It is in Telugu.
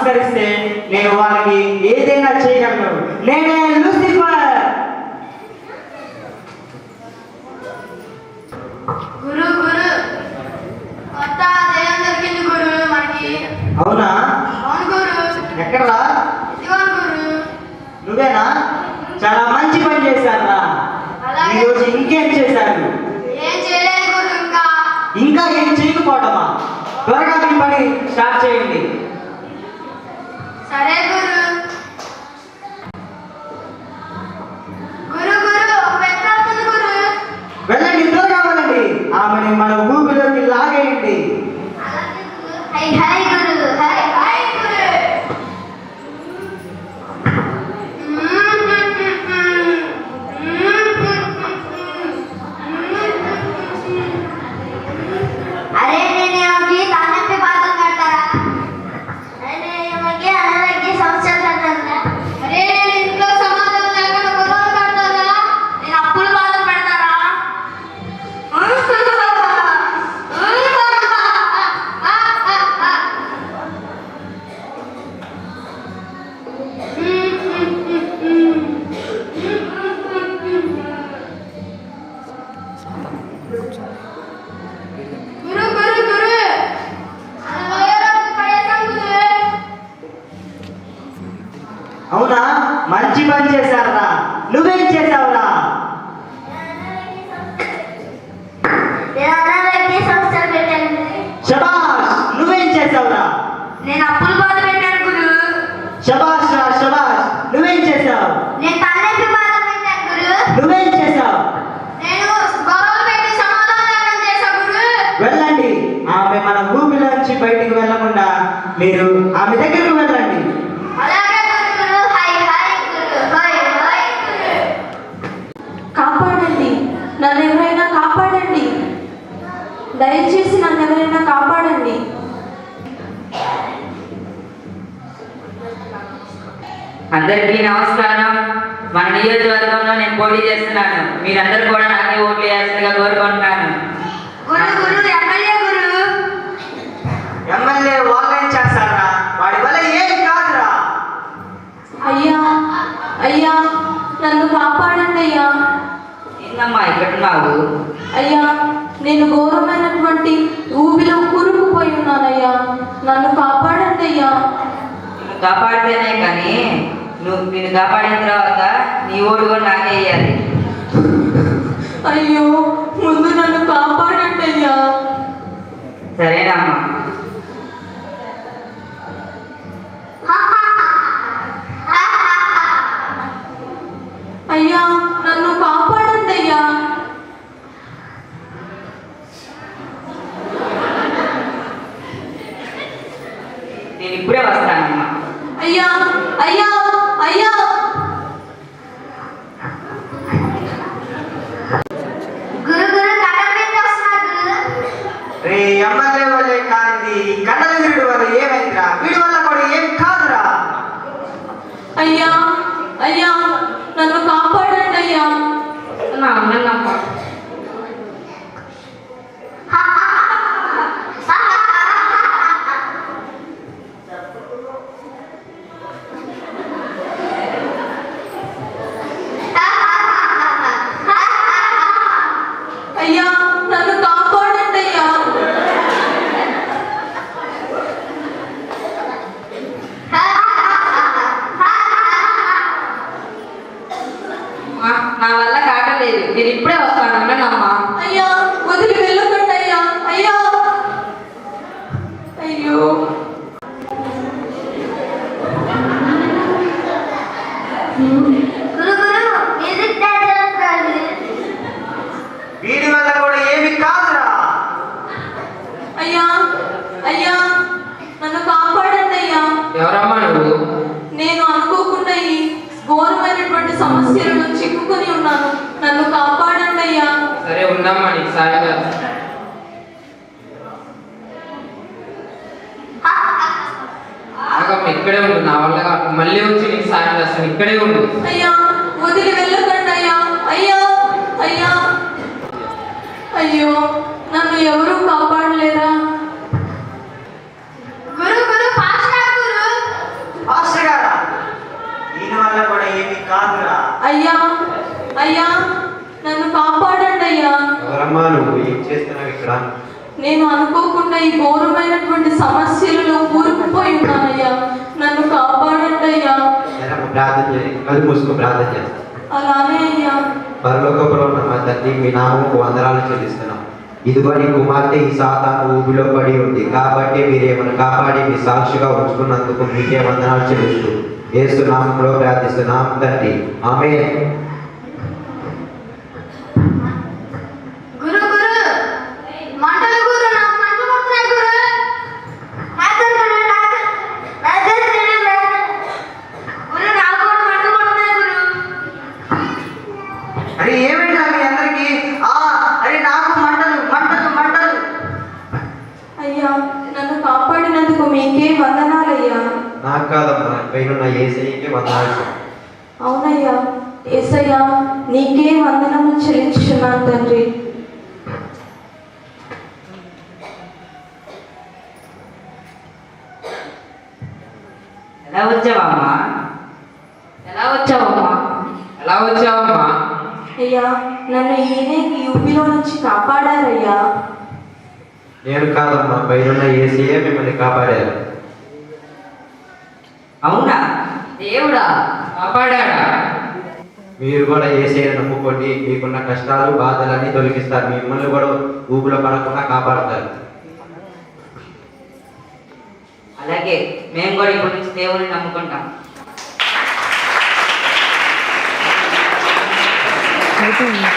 నమస్కరిస్తే నేను వారికి ఏదైనా చేయగలను. నేనే లూసిఫర్. గురు గురు కొత్త దయ్యం దొరికింది గురు మనకి. అవునా? అవును గురు. ఎక్కడరా? ఇదిగో గురు. నువ్వేనా? చాలా మంచి పని చేశారా. ఈరోజు ఇంకేం చేశారు? ఏం చేయలేదు గురు. ఇంకా ఏం చేయకపోవటమా? త్వరగా మీ పని స్టార్ట్ చేయండి. సరే గురు. గురు గురు ఒక వ్యక్తి వస్తుంది గురు. వెళ్ళండి, త్వరగా వెళ్ళండి. ఆమెని మన ఊపిలోకి లాగేయండి. హై హై గురు. హై హై గురు. అరే నేను ఏమకి తలనొప్పి బాధలు కడతారా? అరే ఏమకి అనారోగ్య సమస్యలు కడతారా? అరే నేను ఇంట్లో సమాధానం లేకుండా గొడవలు కడతారా? నేను అప్పులు బాధలు పెడతారా? గురు గురు గురు అవునా? మంచి పని చేశారా. నువ్వేం చేశావురా? శబాష్. నువ్వేం చేశావురా? నేను అప్పులు బాధ పెట్టాను గురు. శబాష్ రా, శబాష్. నువ్వేం చేశావు? నేను తలనొప్పి బాధ పెట్టాను గురు. నువ్వేం చేశావు? నేను గొడవలు పెట్టి సమాధానం లేకుండా చేశా గురు. వెళ్ళండి. ఆమె మన భూమిలోంచి బయటికి వెళ్ళకుండా మీరు ఆమె దగ్గరకు వెళ్ళండి. అలాగే గురు. హై హై గురు. హై హై గురు. కాపాడండి, నన్ను ఎవరైనా కాపాడండి. దయచేసి నన్ను ఎవరైనా కాపాడండి. అందరికీ నమస్కారం. మన నియోజకవర్గంలో నేను పోటీ చేస్తున్నాను. మీరందరూ కూడా నాకే ఓట్లు వేయాల్సిందిగా కోరుకుంటున్నాను. గురు గురు ఎమ్మెల్యే గురు. ఎమ్మెల్యే వాళ్ళేం చేస్తారా? వాడి వల్ల ఏం కాదురా. అయ్యా అయ్యా నన్ను కాపాడండి అయ్యా. ఏందమ్మా ఇక్కడున్నావు? అయ్యా నేను ఘోరమైనటువంటి ఊబిలో కూరుకుపోయి ఉన్నానయ్యా. నన్ను కాపాడండి అయ్యా. నిన్ను కాపాడితేనే కానీ నిన్ను కాపాడిన తర్వాత నీ ఓటు కూడా నాకే వేయాలి. అయ్యో ముందు నన్ను కాపాడండి అయ్యా. సరేనమ్మా. అయ్యా నన్ను కాపాడండి అయ్యా. నేను ఇప్పుడే వస్తానమ్మా. అయ్యా అయ్యా అయ్యా. గురు గురు కట్టల మీద వస్తున్నారు గురు. రే ఎమ్మెల్యే వాళ్ళే కానిది కండల వీడి వల్ల ఏమైందిరా? వీడి వల్ల కూడా ఏం కాదురా. అయ్యా అయ్యా నన్ను కాపాడండి అయ్యా. అవునమ్మా. అయ్యా నన్ను కాపాడండి అయ్యా. నా వల్ల కావట్లేదు. నేను ఇప్పుడే వస్తాను. అమ్మా. అయ్యా వదిలి వెళ్ళకండి అయ్యా. అయ్యా అయ్యో. గురు గురు మ్యూజిక్ డాన్స్. వీడి వల్ల కూడా ఏమి కాదురా. అయ్యా అయ్యా నన్ను కాపాడండి అయ్యా. ఎవరమ్మా నువ్వు? నేను అనుకోకుండా ఈ ఘోరమైనటువంటి సమస్యలలో చిక్కుకొని ఉన్నాను. నన్ను కాపాడండి అయ్యా. సరే ఉండమ్మా, నీకు సాయంగా. ఇక్కడే ఉండు. నా వల్ల మళ్ళీ వచ్చి నీకు సాయం చేస్తాను. ఇక్కడే ఉండు. అయ్యా వదిలి వెళ్ళకండి అయ్యా. అయ్యా అయ్యా అయ్యో నన్ను ఎవరూ కాపాడలేరా? గురు గురు పాస్టర్ గురు కాదురా. అయ్యా అయ్యా నన్ను కాపాడండి అయ్యా. ఎవరమ్మా నువ్వు? ఏం చేస్తున్నావు ఇక్కడ? నేను అనుకోకుండా ఈ ఘోరమైనటువంటి సమస్యలలో కూరుకుపోయి ఉన్నానయ్యా. నన్ను కాపాడండి అయ్యా. ఎరమ్మ, ప్రార్థన చేయి. కళ్ళు మూసుకు ప్రార్థన చేస్తాను. అలానే అయ్యా. పరలోకంలో ఉన్న మా తండ్రి, మీ నామముకు వందనాలు చెల్లిస్తున్నాం. ఇదిగో నీ కుమార్తె ఈ సాతాను ఊబిలో పడి ఉంది, కాబట్టి మీరేమను కాపాడి మీ సాక్షిగా ఉంచుకున్నందుకు మీకే వందనాలు చెల్లిస్తూ యేసు నామములో ప్రార్థిస్తున్నాం తండ్రి, ఆమేన్. గురు గురు మంటలు గురు, నాకు మంటలు పడుతున్నాయి గురు. గురు నాకు కూడా మంటలు పడుతున్నాయి గురు. అరే ఏమైందా మీ అందరికి? అరే నాకు మంటలు మంటలు మంటలు. అయ్యా నన్ను కాపాడినందుకు మీకే వందనాలయ్యా. నాకు కాదమ్మా, పైన యేసయ్యకే వందనాలు. అవునయ్యా. యేసయ్యా నీకే వందనము చెల్లించున్నాను తండ్రి. ఎలా వచ్చావమ్మా? ఎలా వచ్చావమ్మా? ఎలా వచ్చావమ్మా? అయ్యా నన్ను ఈయనే ఈ ఊపిలో నుంచి కాపాడారయ్యా. నేను కాదమ్మా, పైన యేసయ్యే మిమ్మల్ని కాపాడారు. అవునా? దేవుడా కాపాడాడా? మీరు కూడా యేసయ్యను నమ్ముకోండి, మీకున్న కష్టాలు బాధలన్నీ తొలగిస్తారు, మిమ్మల్ని కూడా ఊపిలో పడకుండా కాపాడతారు. అలాగే మేము కూడా ఇప్పటి నుంచి దేవుని నమ్ముకుంటాం. అయిపోయింది.